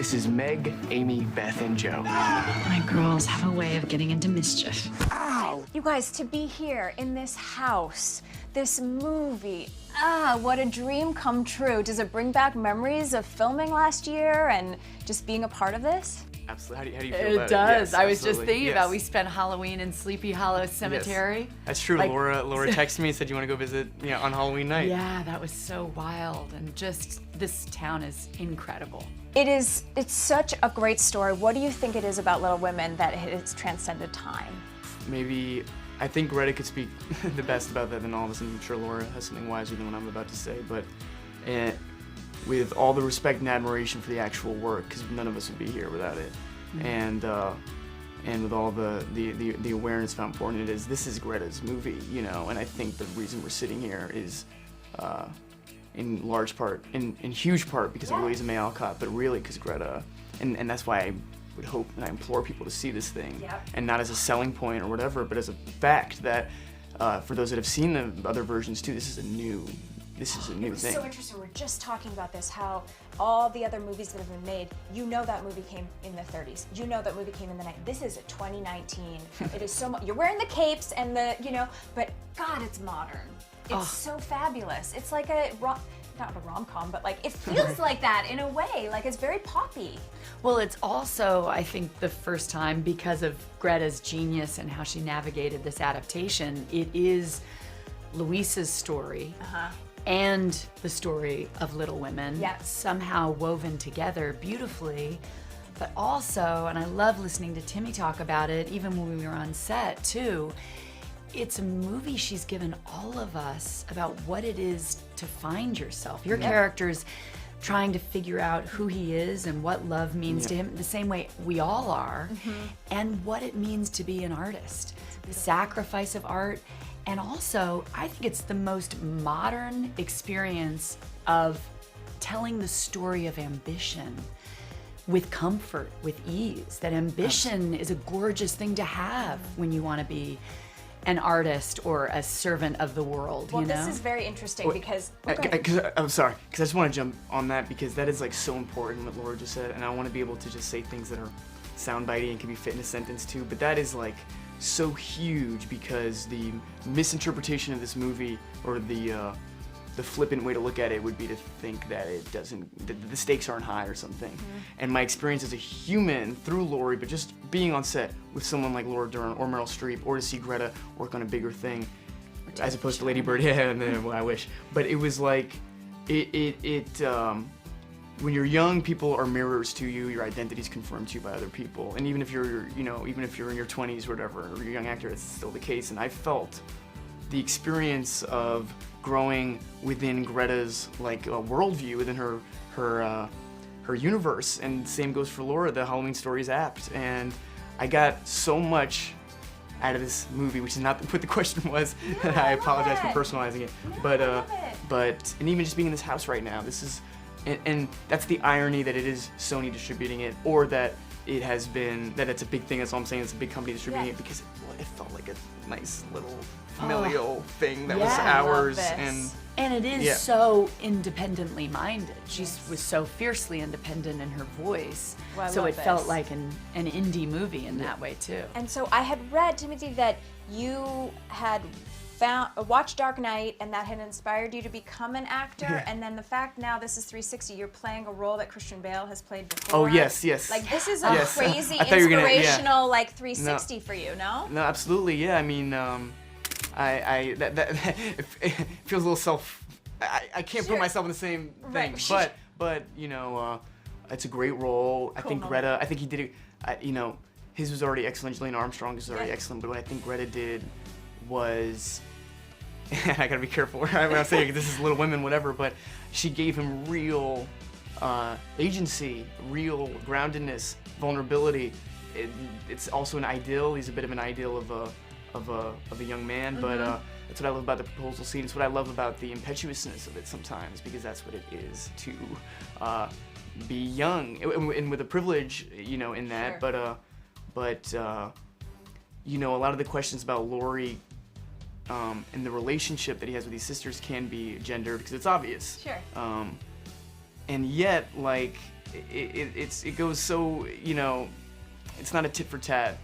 This is Meg, Amy, Beth, and Joe. My girls have a way of getting into mischief. Ow! You guys, to be here in this house, this movie, what a dream come true. Does it bring back memories of filming last year and just being a part of this? Absolutely. How do you feel about It does. Yes, I was just absolutely. thinking about we spent Halloween in Sleepy Hollow Cemetery. Yes. That's true. Like- Laura texted me and said you want to go visit on Halloween night. Yeah, that was so wild, and just this town is incredible. It's such a great story. What do you think it is about Little Women that has transcended time? Maybe, I think Greta could speak the best about that than all of us, and I'm sure Laura has something wiser than what I'm about to say, but with all the respect and admiration for the actual work, because none of us would be here without it, and with all the awareness of how important it is, this is Greta's movie, and I think the reason we're sitting here is in large part, in huge part because of Louisa May Alcott, but really because Greta, and that's why I would hope and I implore people to see this thing, and not as a selling point or whatever, but as a fact that for those that have seen the other versions too, this is a new thing. It's so interesting. We're just talking about this, how all the other movies that have been made, that movie came in the 30s. That movie came in the 90s. This is a 2019. It is so much. You're wearing the capes and but God, it's modern. It's so fabulous. It's like not a rom-com, but like it feels like that in a way. Like it's very poppy. Well, it's also, I think, the first time, because of Greta's genius and how she navigated this adaptation, it is Louisa's story and the story of Little Women somehow woven together beautifully. But also, and I love listening to Timmy talk about it, even when we were on set too, it's a movie she's given all of us about what it is to find yourself. Your character's trying to figure out who he is and what love means to him, the same way we all are, and what it means to be an artist, the sacrifice of art. And also, I think it's the most modern experience of telling the story of ambition with comfort, with ease. That ambition is a gorgeous thing to have when you want to be an artist or a servant of the world, Well, this is very interesting because... I'm sorry, because I just want to jump on that because that is like so important what Laura just said, and I want to be able to just say things that are soundbitey and can be fit in a sentence too, but that is like so huge because the misinterpretation of this movie, or the flippant way to look at it, would be to think that the stakes aren't high or something. And my experience as a human through Laurie, but just being on set with someone like Laura Dern or Meryl Streep, or to see Greta work on a bigger thing, as opposed to Lady Bird, well, I wish. But it was like, when you're young, people are mirrors to you. Your identity's confirmed to you by other people, and even if you're in your 20s or whatever, or you're a young actor, it's still the case. And I felt the experience of growing within Greta's worldview, within her universe, and same goes for Laura. The Halloween story is apt, and I got so much out of this movie, which is not what the question was. I apologize for personalizing it, but and even just being in this house right now, this is. And that's the irony that it is Sony distributing it, or that it has been, that it's a big thing. That's all I'm saying, it's a big company distributing it, because it felt like a nice little familial thing that was ours. And it is so independently minded. She was so fiercely independent in her voice. Well, so it felt like an indie movie in that way too. And so I had read, Timothy, that you had watched Dark Knight, and that had inspired you to become an actor, and then the fact now this is 360, you're playing a role that Christian Bale has played before. Oh, yes. Like, this is a crazy, I thought you were gonna, inspirational, 360 for you, no? No, absolutely, yeah. I mean, it feels a little I can't put myself in the same thing, but it's a great role. I think Greta, I think he did it, his was already excellent, Gillian Armstrong's was already excellent, but what I think Greta did was, I gotta be careful when I'm saying this is Little Women, whatever, but she gave him real agency, real groundedness, vulnerability. It's also an ideal. He's a bit of an ideal of a young man, but that's what I love about the proposal scene. It's what I love about the impetuousness of it sometimes, because that's what it is to be young and with a privilege, in that. But a lot of the questions about Laurie and the relationship that he has with these sisters can be gendered because it's obvious. Sure. and yet like it goes so, you know, it's not a tit for tat,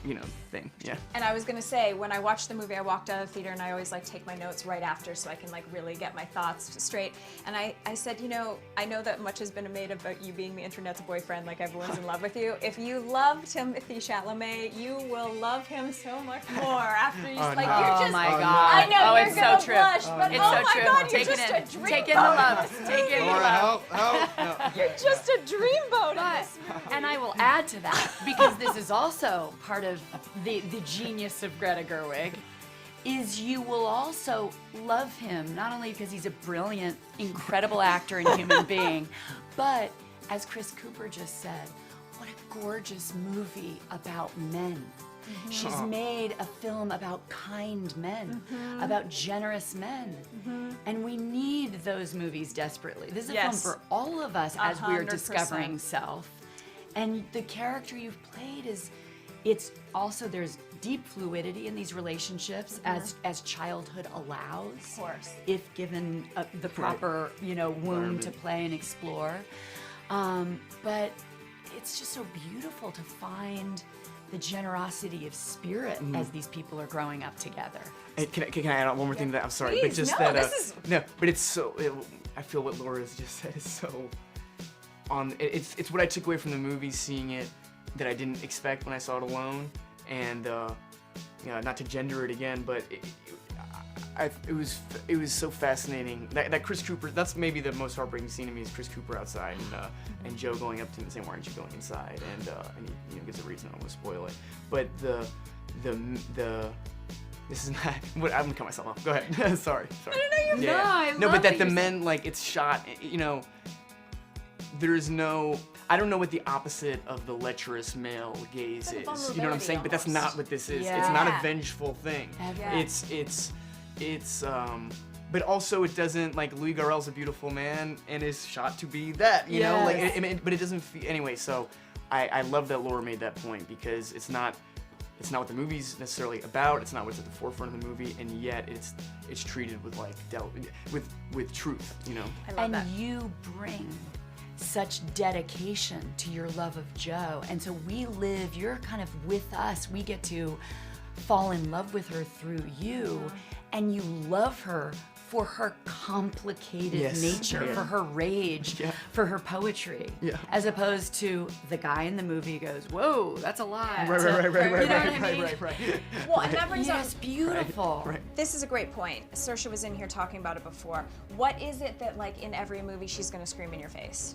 you know, thing. Yeah. And I was gonna say, when I watched the movie, I walked out of the theater and I always like take my notes right after so I can like really get my thoughts straight. And I said, you know, I know that much has been made about you being the internet's boyfriend, like everyone's in love with you. If you love Timothée Chalamet, you will love him so much more after you Oh, like no. you're Oh just. my God! I know you're it's gonna so true. blush, but It's oh so my true. God, you're Take just it a in. dreamboat. Take in the love. Take in the Laura, love. help! No. You're just a dreamboat in But, this movie. and I will add to that, because this is also part of the genius of Greta Gerwig, is you will also love him, not only because he's a brilliant, incredible actor and human being, but as Chris Cooper just said, what a gorgeous movie about men. She's made a film about kind men, about generous men. And we need those movies desperately. This is a film Yes. for all of us as we're 100%. discovering self. And the character you've played is, it's also, there's deep fluidity in these relationships as childhood allows. Of course. If given the proper, you know, womb to play and explore. But it's just so beautiful to find the generosity of spirit as these people are growing up together. Hey, can I add on one more thing to that? I'm sorry, Please, but just no, that. this is- No, but it's so. I feel what Laura's just said is so. It's what I took away from the movie, seeing it, that I didn't expect when I saw it alone, and you know, not to gender it again, but it was so fascinating. That Chris Cooper, that's maybe the most heartbreaking scene to me, is Chris Cooper outside and Joe going up to him and saying, "Why aren't you going inside?" And he, you know, gives a reason. I don't want to spoil it, but the this is not what I'm gonna cut myself off. Go ahead. sorry. No, I No, love but that what the you're men, like, it's shot, you know, there's no, I don't know what the opposite of the lecherous male gaze Like a is. You know what I'm saying? But that's vulnerability not what this is. It's Yeah. not a vengeful thing. Yeah. It's but also it doesn't, like, Louis Garrel's a beautiful man and is shot to be that, you know? Like, Yes. but it doesn't feel, anyway, so I love that Laura made that point, because it's not what the movie's necessarily about. It's not what's at the forefront of the movie, and yet it's treated with, like, with truth, you know. I love And that. you bring such dedication to your love of Joe. And so we live, you're kind of with us. We get to fall in love with her through you, and you love her for her complicated Yes. nature, Yeah. for her rage, Yeah. for her poetry, Yeah. as opposed to the guy in the movie goes, "Whoa, that's a lie." Right, You know what I mean? Right. Well, and that brings up. Yes, beautiful. Right. This is a great point. Saoirse was in here talking about it before. What is it that, like, in every movie she's gonna scream in your face?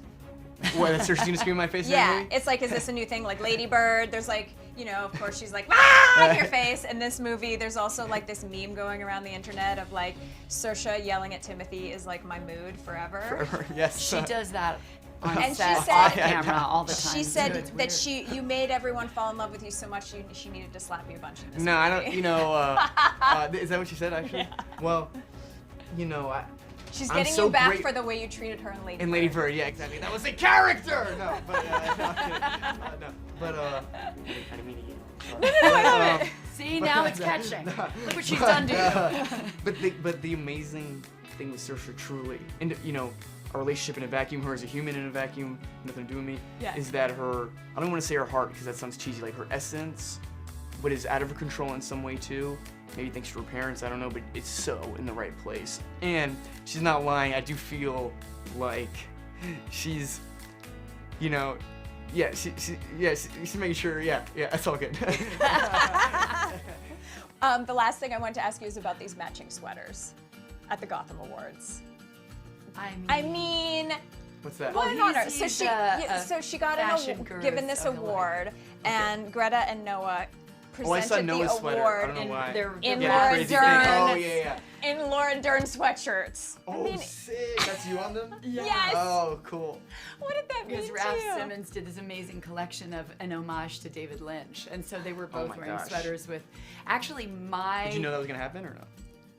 What, that's her gonna scream in my face? in the Yeah, movie? it's like, is this a new thing? Like Lady Bird, there's like, you know, of course she's like, ah, in your face. In this movie, there's also like this meme going around the internet of like, Saoirse yelling at Timothy is like my mood forever. Yes. She does that on And she set, said- off camera, all the time. She too. said It's that weird. you made everyone fall in love with you so much she needed to slap you a bunch in this No, movie. I don't. You know, is that what she said actually? Yeah. Well, you know, She's I'm getting so you back great- for the way you treated her in Lady in Lady Bird, yeah, exactly. That was a character. No, but no, but I didn't mean to get. I love it. See, now it's catching. Look what she's done to you. But the amazing thing with Saoirse, truly, and you know, our relationship in a vacuum, her as a human in a vacuum, nothing to do with me, Yeah. is that her, I don't want to say her heart because that sounds cheesy, like her essence, but is out of her control in some way too. Maybe thanks to her parents, I don't know, but it's so in the right place. And she's not lying. I do feel like she's, you know, yeah, she's making sure, yeah, that's all good. The last thing I wanted to ask you is about these matching sweaters at the Gotham Awards. I mean, What's that? what an honor. he's So she, a so she got fashion guru, given this so he'll like award, and Greta and Noah Oh, I saw presented the Noah's sweater. I award don't know in, why. in Yeah, Laura crazy thing. Dern. Oh, yeah. in Laura Dern sweatshirts. Oh, I mean, sick. That's you on them? yes. Oh, cool. What did that mean Because to Ralph you? Simmons did this amazing collection of an homage to David Lynch, and so they were Oh both my wearing gosh. sweaters with. Actually, my Did you know that was gonna happen or no?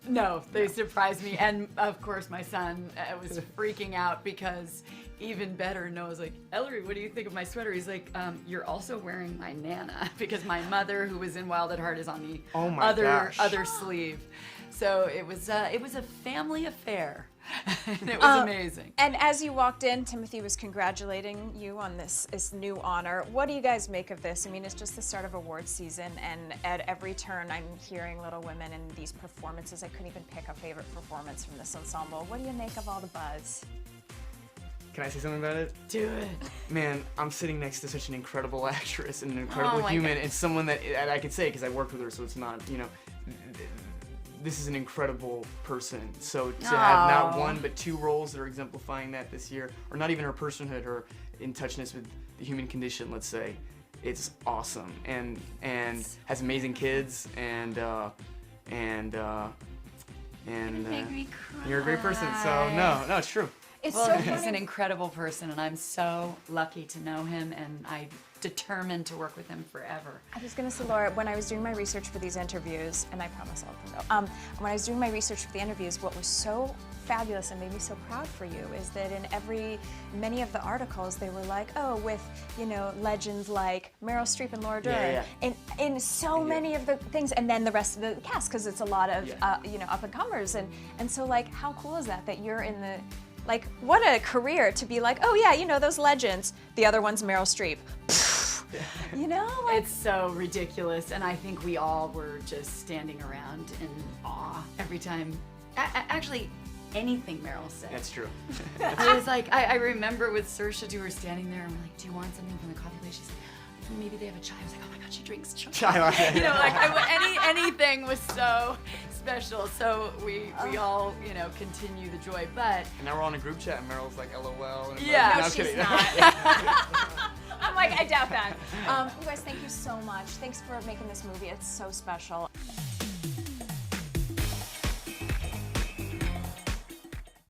no, they surprised me, and of course my son was freaking out because even better, Noah's like, Ellery, what do you think of my sweater? He's like, you're also wearing my Nana because my mother, who was in Wild at Heart, is on the Oh my gosh. other sleeve. So it was a family affair. And it was amazing. And as you walked in, Timothy was congratulating you on this new honor. What do you guys make of this? I mean, it's just the start of awards season, and at every turn I'm hearing Little Women and these performances. I couldn't even pick a favorite performance from this ensemble. What do you make of all the buzz? Can I say something about it? Do it. Man, I'm sitting next to such an incredible actress and an incredible my human, God. and someone that I can say because I worked with her, so it's not, you know, this is an incredible person. So to have not Aw. one but 2 roles that are exemplifying that this year, or not even her personhood, her in touchness with the human condition, let's say, it's awesome, and has amazing kids, and Make me cry. you're a great person. So no, it's true. It's Well, so he's funny. an incredible person, and I'm so lucky to know him, and I'm determined to work with him forever. I was going to say, Laura, when I was doing my research for these interviews, and I promise I'll let them go, when I was doing my research for the interviews, what was so fabulous and made me so proud for you is that in many of the articles, they were like, oh, with, you know, legends like Meryl Streep and Laura Dern, in so many of the things, and then the rest of the cast, because it's a lot of, you know, up-and-comers, and so, like, how cool is that you're in the, like, what a career to be like, oh yeah, you know, those legends, the other one's Meryl Streep. You know, like, It's so ridiculous, and I think we all were just standing around in awe every time. Actually, anything Meryl said. That's true. I was like, I remember with Saoirse, we were standing there, and we're like, do you want something from the coffee place? She's like, maybe they have a chai. I was like, oh my god, she drinks chai. Chai latte. You know, like anything was so special. So we all, you know, continue the joy. But And now we're on a group chat, and Meryl's like, LOL. And I'm Yeah. like, No, I'm she's kidding. not. I'm like, I doubt that. You guys, thank you so much. Thanks for making this movie. It's so special.